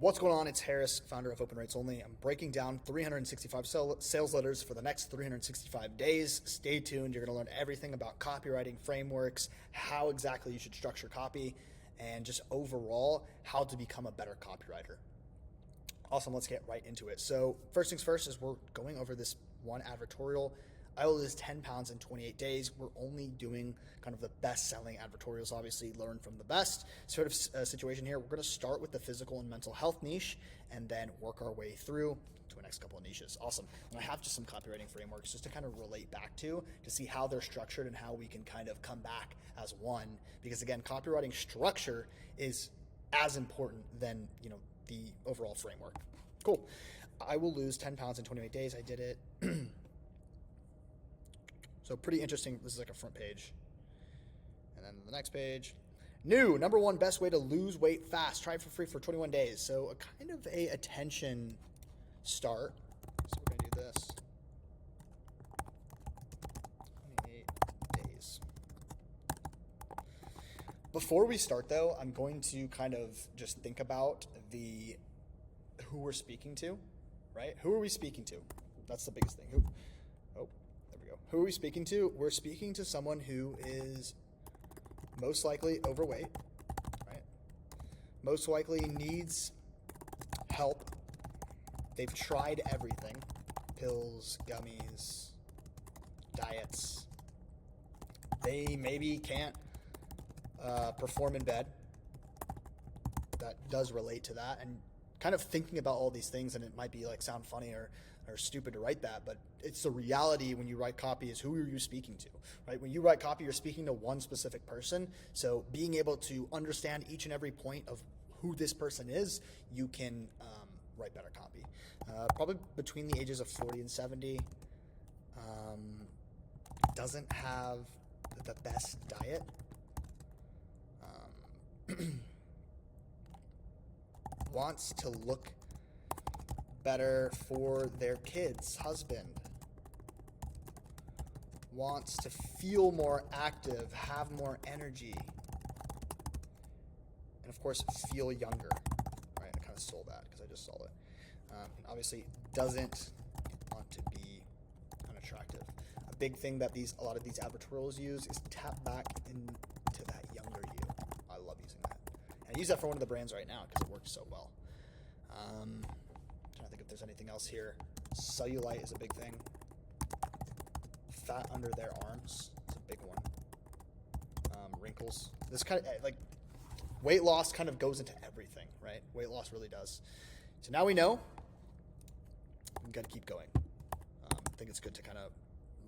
What's going on? It's Harris, founder of Open Rates Only. I'm breaking down 365 sales letters for the next 365 days. Stay tuned. You're going to learn everything about copywriting frameworks, how exactly you should structure copy, and just overall how to become a better copywriter. Awesome. Let's get right into it. So first things first is we're going over this one advertorial. I will lose 10 pounds in 28 days. We're only doing kind of the best selling advertorials, obviously learn from the best sort of situation here. We're going to start with the physical and mental health niche and then work our way through to the next couple of niches. Awesome. And I have just some copywriting frameworks just to kind of relate back to see how they're structured and how we can kind of come back as one. Because again, copywriting structure is as important than, the overall framework. Cool. I will lose 10 pounds in 28 days. I did it. So pretty interesting. This is like a front page. And then the next page. New, number one best way to lose weight fast. Try it for free for 21 days. So a kind of a attention start. So we're going to do this. 28 days. Before we start though, I'm going to kind of just think about who we're speaking to, right? Who are we speaking to? That's the biggest thing. Who are we speaking to? We're speaking to someone who is most likely overweight, right? Most likely needs help. They've tried everything. Pills, gummies, diets. They maybe can't perform in bed. That does relate to that. And kind of thinking about all these things, and it might be like sound funny or stupid to write that, but it's the reality when you write copy is who are you speaking to, right? When you write copy, you're speaking to one specific person. So being able to understand each and every point of who this person is, you can write better copy. Probably between the ages of 40 and 70. Doesn't have the best diet. Wants to look better for their kids, husband. Wants to feel more active, have more energy. And of course, feel younger. Right, I kind of stole that because I just saw it. Obviously, doesn't want to be unattractive. A big thing that a lot of these advertorials use is tap back into that younger you. I love using that. And I use that for one of the brands right now because it works so well. Trying to think if there's anything else here. Cellulite is a big thing. Fat under their arms is a big one. Wrinkles. This kind of like weight loss kind of goes into everything, right? Weight loss really does. So now we know. We've got to keep going. I think it's good to kind of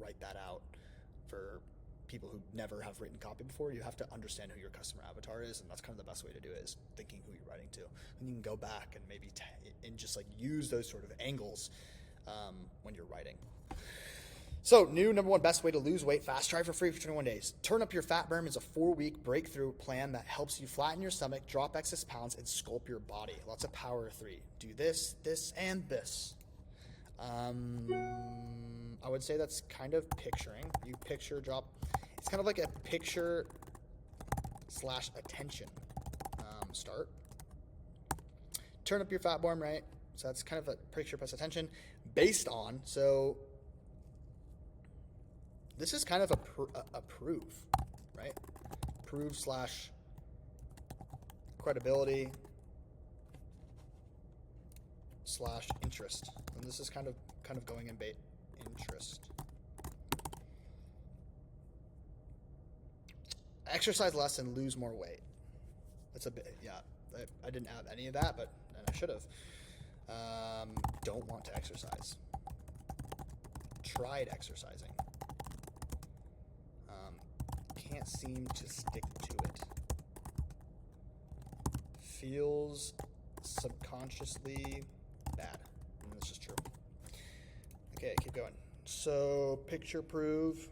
write that out for people who never have written copy before. You have to understand who your customer avatar is, and that's kind of the best way to do it, is thinking who you're writing to. And you can go back and maybe and just like use those sort of angles when you're writing. So new number one best way to lose weight fast. Try for free for 21 days. Turn Up Your Fat Burn is a 4-week breakthrough plan that helps you flatten your stomach, drop excess pounds, and sculpt your body. Lots of power of 3. Do this, this, and this. I would say that's kind of picturing. You picture, drop. It's kind of like a picture / attention start. Turn up your fat burn, right? So that's kind of a picture plus attention based on. So this is kind of a prove, right? Prove / credibility / interest. And this is kind of going in interest. Exercise less and lose more weight. That's a bit, yeah. I didn't have any of that, but I should have. Don't want to exercise. Tried exercising. Can't seem to stick to it. Feels subconsciously bad. And this is true. Okay, keep going. So picture prove.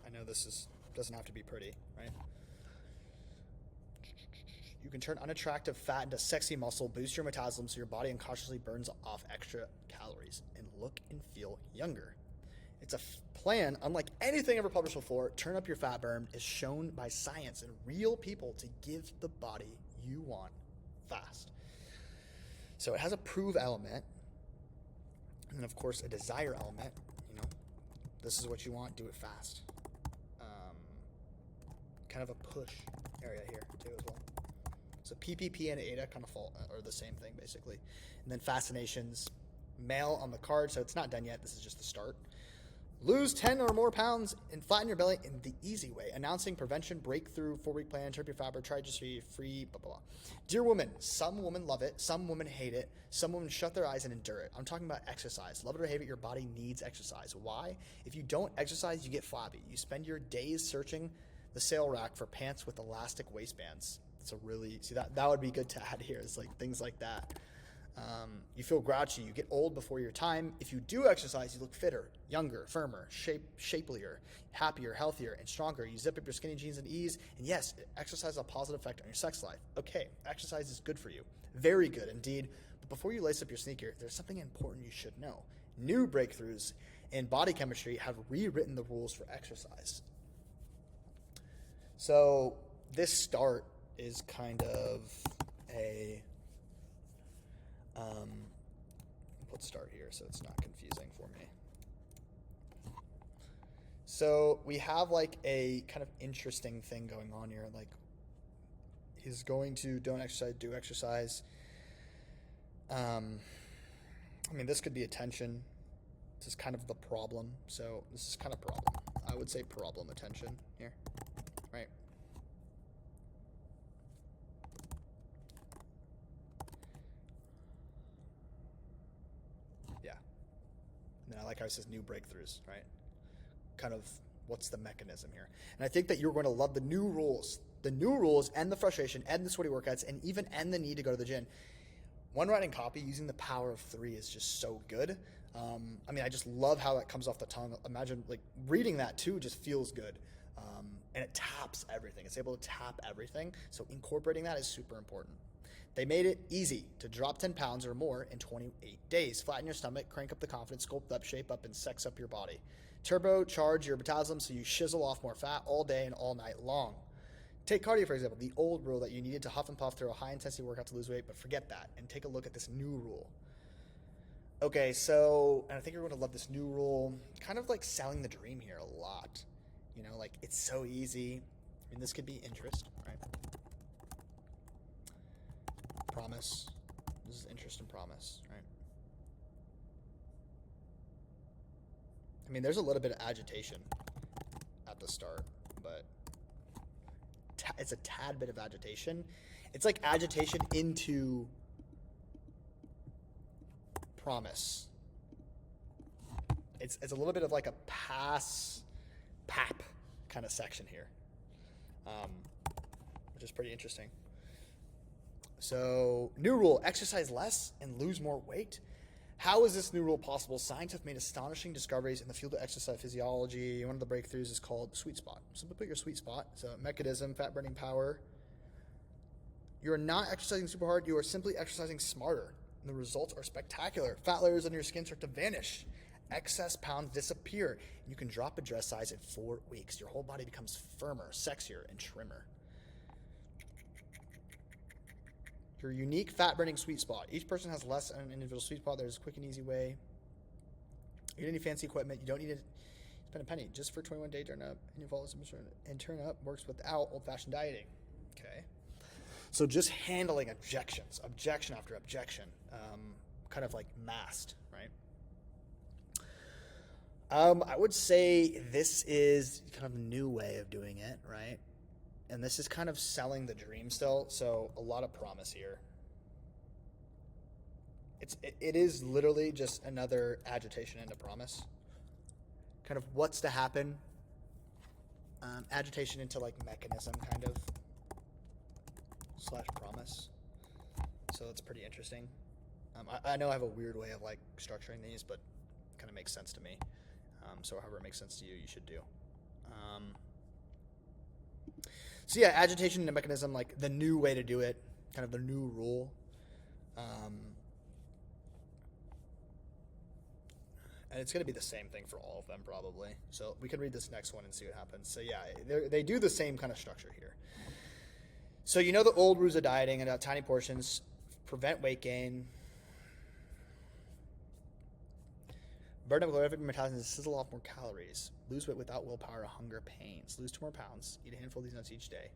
I know this doesn't have to be pretty, right? You can turn unattractive fat into sexy muscle, boost your metabolism so your body unconsciously burns off extra calories, and look and feel younger. It's a plan unlike anything ever published before. Turn Up Your Fat Burn is shown by science and real people to give the body you want fast. So it has a prove element, and then of course a desire element. This is what you want, do it fast. Kind of a push area here too as well. So PPP and ADA kind of are the same thing basically. And then fascinations, mail on the card, so it's not done yet, this is just the start. Lose 10 or more pounds and flatten your belly in the easy way. Announcing prevention, breakthrough, 4-week plan, trip your fabric, try just free, blah, blah, blah. Dear woman, some women love it, some women hate it, some women shut their eyes and endure it. I'm talking about exercise. Love it or hate it, your body needs exercise. Why? If you don't exercise, you get flabby. You spend your days searching the sale rack for pants with elastic waistbands. It's a really, see that would be good to add here. It's like things like that. You feel grouchy, you get old before your time. If you do exercise, you look fitter, younger, firmer, shapelier, happier, healthier, and stronger. You zip up your skinny jeans in ease, and yes, exercise has a positive effect on your sex life. Okay, exercise is good for you. Very good indeed. But before you lace up your sneaker, there's something important you should know. New breakthroughs in body chemistry have rewritten the rules for exercise. So this start is kind of a... let's start here so it's not confusing for me. So we have like a kind of interesting thing going on here. Like he's going to don't exercise, do exercise. I mean, this could be attention. This is kind of the problem. So this is kind of problem. I would say problem attention here, right? And I like how it says new breakthroughs, right? Kind of what's the mechanism here? And I think that you're going to love the new rules and the frustration and the sweaty workouts and even end the need to go to the gym. When writing copy, using the power of 3 is just so good. I mean, I just love how that comes off the tongue. Imagine like reading that too just feels good. And it taps everything. It's able to tap everything. So incorporating that is super important. They made it easy to drop 10 pounds or more in 28 days. Flatten your stomach, crank up the confidence, sculpt up, shape up, and sex up your body. Turbocharge your metabolism so you shizzle off more fat all day and all night long. Take cardio, for example, the old rule that you needed to huff and puff through a high-intensity workout to lose weight, but forget that and take a look at this new rule. Okay, so, and I think you're going to love this new rule. Kind of like selling the dream here a lot. You know, like it's so easy. I mean, this could be interest, right? Promise. This is interest and promise, right? I mean, there's a little bit of agitation at the start, but it's a tad bit of agitation. It's like agitation into promise. It's a little bit of like a pap kind of section here, which is pretty interesting. So, new rule, exercise less and lose more weight. How is this new rule possible? Scientists have made astonishing discoveries in the field of exercise physiology. One of the breakthroughs is called sweet spot. Simply put your sweet spot. So, mechanism, fat burning power. You are not exercising super hard. You are simply exercising smarter. And the results are spectacular. Fat layers on your skin start to vanish. Excess pounds disappear. You can drop a dress size in 4 weeks. Your whole body becomes firmer, sexier, and trimmer. Your unique fat-burning sweet spot. Each person has less an individual sweet spot. There's a quick and easy way. You don't need fancy equipment. You don't need to spend a penny. Just for 21-day turn up, and you follow some and turn up works without old-fashioned dieting. Okay. So just handling objections, objection after objection, kind of like masked, right? I would say this is kind of a new way of doing it, right? And this is kind of selling the dream still, so a lot of promise here. It is literally just another agitation into promise. Kind of what's to happen. Agitation into like mechanism kind of / promise. So that's pretty interesting. I know I have a weird way of like structuring these, but it kind of makes sense to me. So however it makes sense to you, you should do. So yeah, agitation and mechanism, like the new way to do it, kind of the new rule. And it's going to be the same thing for all of them probably. So we can read this next one and see what happens. So yeah, they do the same kind of structure here. So you know the old rules of dieting and tiny portions prevent weight gain. Burn up calorific metabolism to sizzle off more calories. Lose weight without willpower or hunger pains. Lose 2 more pounds. Eat a handful of these nuts each day.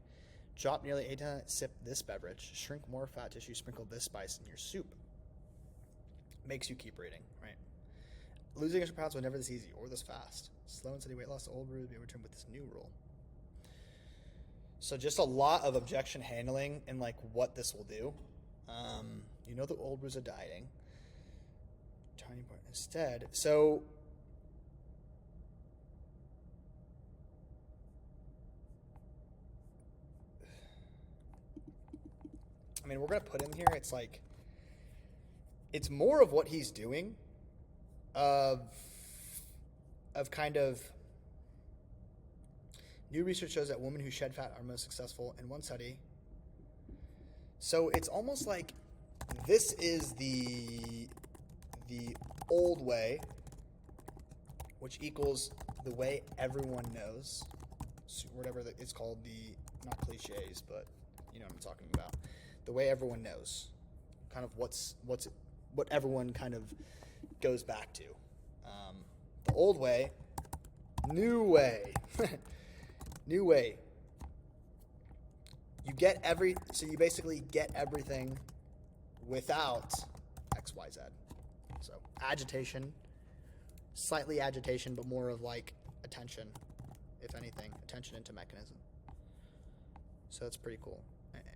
Drop nearly 8 times. Sip this beverage. Shrink more fat tissue. Sprinkle this spice in your soup. Makes you keep reading, right? Losing extra pounds was never this easy or this fast. Slow and steady weight loss. The old rule will be returned with this new rule. So just a lot of objection handling and like what this will do. You know the old rules of dieting. Tiny part instead. So I mean, we're gonna put him here. It's like it's more of what he's doing of kind of new research shows that women who shed fat are most successful in one study. So it's almost like this is the old way, which equals the way everyone knows, so whatever it's called, the not cliches, but you know what I'm talking about. The way everyone knows, kind of what everyone kind of goes back to. The old way, new way, new way. So you basically get everything without X, Y, Z. So agitation, slightly agitation, but more of like attention, if anything, attention into mechanism. So that's pretty cool.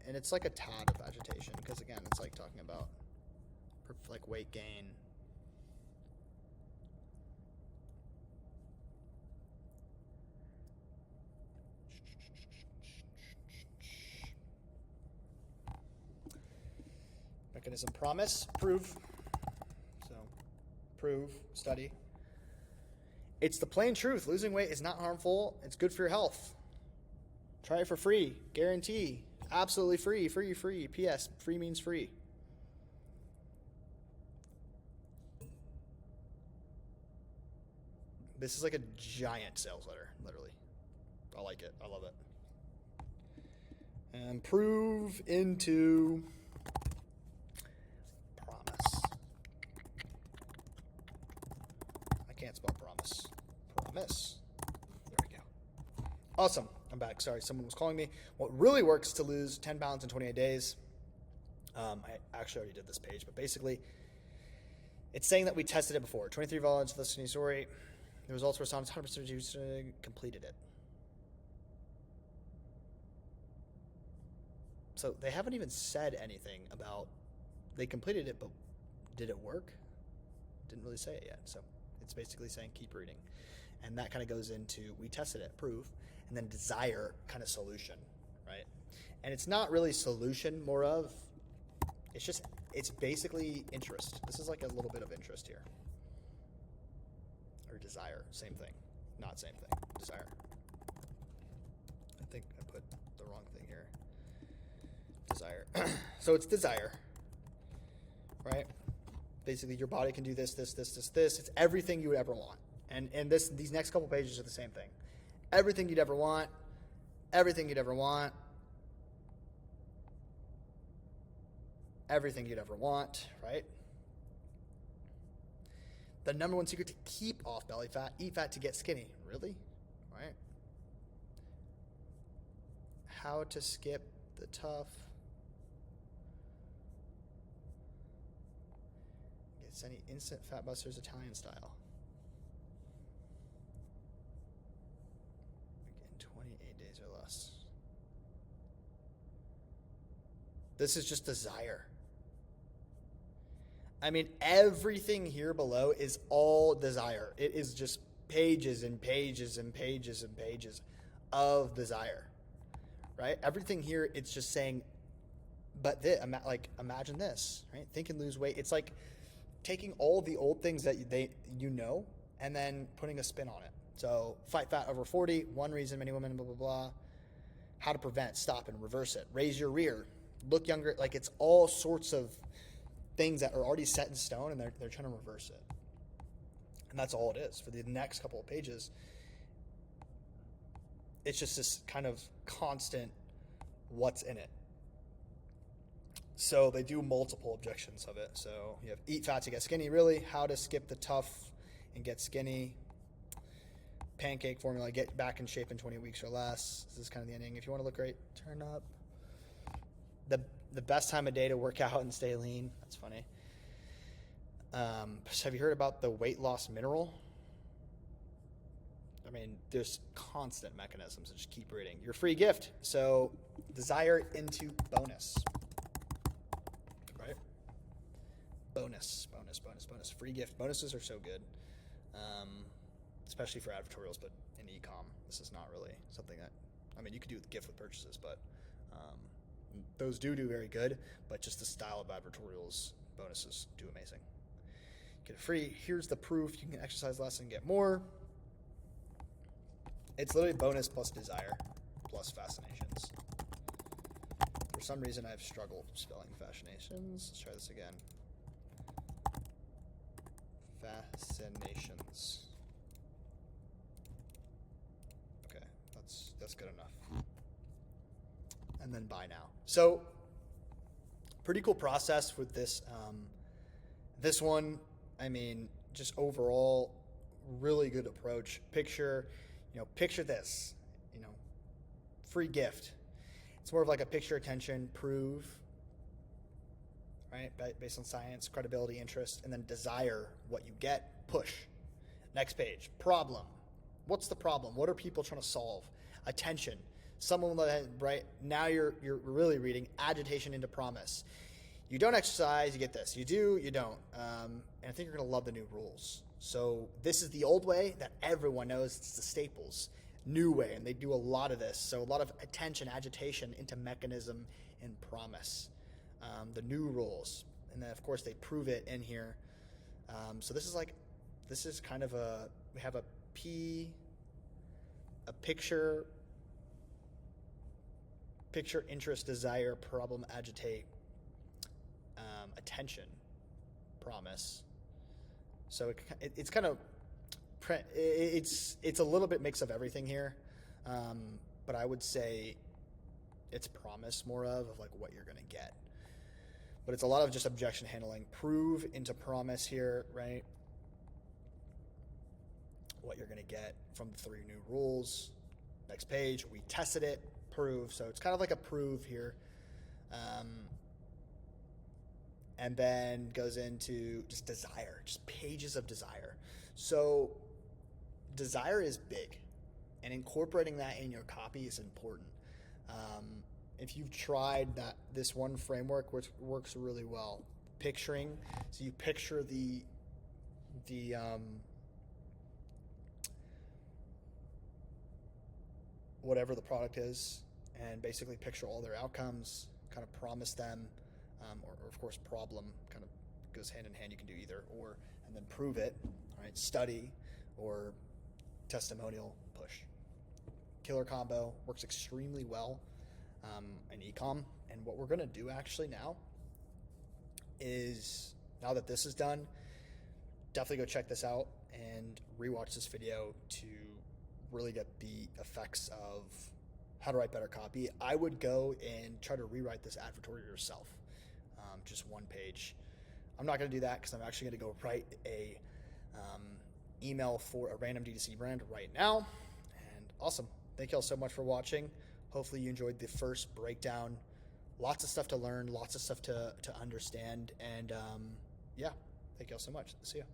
And it's like a tad of agitation because again, it's like talking about like weight gain. Mechanism, promise, prove. So, prove, study. It's the plain truth. Losing weight is not harmful. It's good for your health. Try it for free. Guarantee. Absolutely free. Free, free. P.S. Free means free. This is like a giant sales letter, literally. I like it. I love it. And prove into promise. I can't spell promise. Promise. There we go. Awesome. I'm back. Sorry, someone was calling me. What really works to lose 10 pounds in 28 days. I actually already did this page, but basically, it's saying that we tested it before. 23 volunteers listening to story. The results were astounding. 100% of you completed it. So they haven't even said anything about they completed it, but did it work? Didn't really say it yet. So it's basically saying keep reading. And that kind of goes into we tested it, proof, and then desire kind of solution, right? And it's not really solution, more of it's basically interest. This is like a little bit of interest here. Or desire, same thing. Not same thing, desire. I think I put the wrong thing here. Desire. So it's desire, right? Basically, your body can do this, this, this, this, this. It's everything you would ever want. And these next couple pages are the same thing. Everything you'd ever want, everything you'd ever want, everything you'd ever want, right? The number one secret to keep off belly fat, eat fat to get skinny. Really? Right? How to skip the tough. It's any instant fat busters Italian style. In 28 days or less. This is just desire. I mean, everything here below is all desire. It is just pages and pages and pages and pages of desire, right? Everything here, it's just saying, but this, like, imagine this, right? Think and lose weight. It's like taking all the old things that you know and then putting a spin on it. So fight fat over 40, one reason many women, blah, blah, blah. How to prevent, stop, and reverse it. Raise your rear, look younger. Like, it's all sorts of things that are already set in stone, and they're trying to reverse it. And that's all it is for the next couple of pages. It's just this kind of constant what's in it. So they do multiple objections of it. So you have eat fat to get skinny, really, how to skip the tough, and get skinny. Pancake formula, get back in shape in 20 weeks or less. This is kind of the ending. If you want to look great, turn up. The best time of day to work out and stay lean. That's funny. Have you heard about the weight loss mineral? I mean, there's constant mechanisms. So just keep reading. Your free gift. So desire into bonus. Right? Bonus. Free gift. Bonuses are so good. Especially for advertorials, but in e-com, this is not really something that, I mean, you could do with gift with purchases, but those do very good, but just the style of advertorials, bonuses do amazing. Get it free. Here's the proof. You can exercise less and get more. It's literally bonus plus desire plus fascinations. For some reason, I've struggled spelling fascinations. Let's try this again. Fascinations. Okay, that's good enough. And then buy now. So, pretty cool process with this. This one, I mean, just overall, really good approach. Picture this, free gift. It's more of like a picture, attention, prove, right? Based on science, credibility, interest, and then desire what you get, push. Next page, problem. What's the problem? What are people trying to solve? Attention. Someone, right? Now you're really reading agitation into promise. You don't exercise, you get this. You do, you don't. And I think you're going to love the new rules. So this is the old way that everyone knows. It's the staples. New way, and they do a lot of this. So a lot of attention, agitation into mechanism and promise. The new rules. And then, of course, they prove it in here. So this is kind of we have a picture, interest, desire, problem, agitate, attention, promise. So it's kind of, it's a little bit mix of everything here, but I would say it's promise more of like what you're going to get. But it's a lot of just objection handling, prove into promise here, right? What you're going to get from the 3 new rules. Next page, we tested it, prove. So it's kind of like a prove here. And then goes into just desire, just pages of desire. So desire is big, and incorporating that in your copy is important. If you've tried this one framework, which works really well, picturing, so you picture the whatever the product is, and basically picture all their outcomes, kind of promise them, or of course problem kind of goes hand in hand. You can do either or, and then prove it. All right, study or testimonial, push. Killer combo, works extremely well in e-com. And what we're going to do actually now is, now that this is done, definitely go check this out and rewatch this video to really get the effects of how to write better copy. I would go and try to rewrite this advertorial yourself, just one page. I'm not going to do that because I'm actually going to go write a email for a random D2C brand right now. And awesome. Thank you all so much for watching. Hopefully you enjoyed the first breakdown. Lots of stuff to learn, lots of stuff to understand. And yeah, thank you all so much. See ya.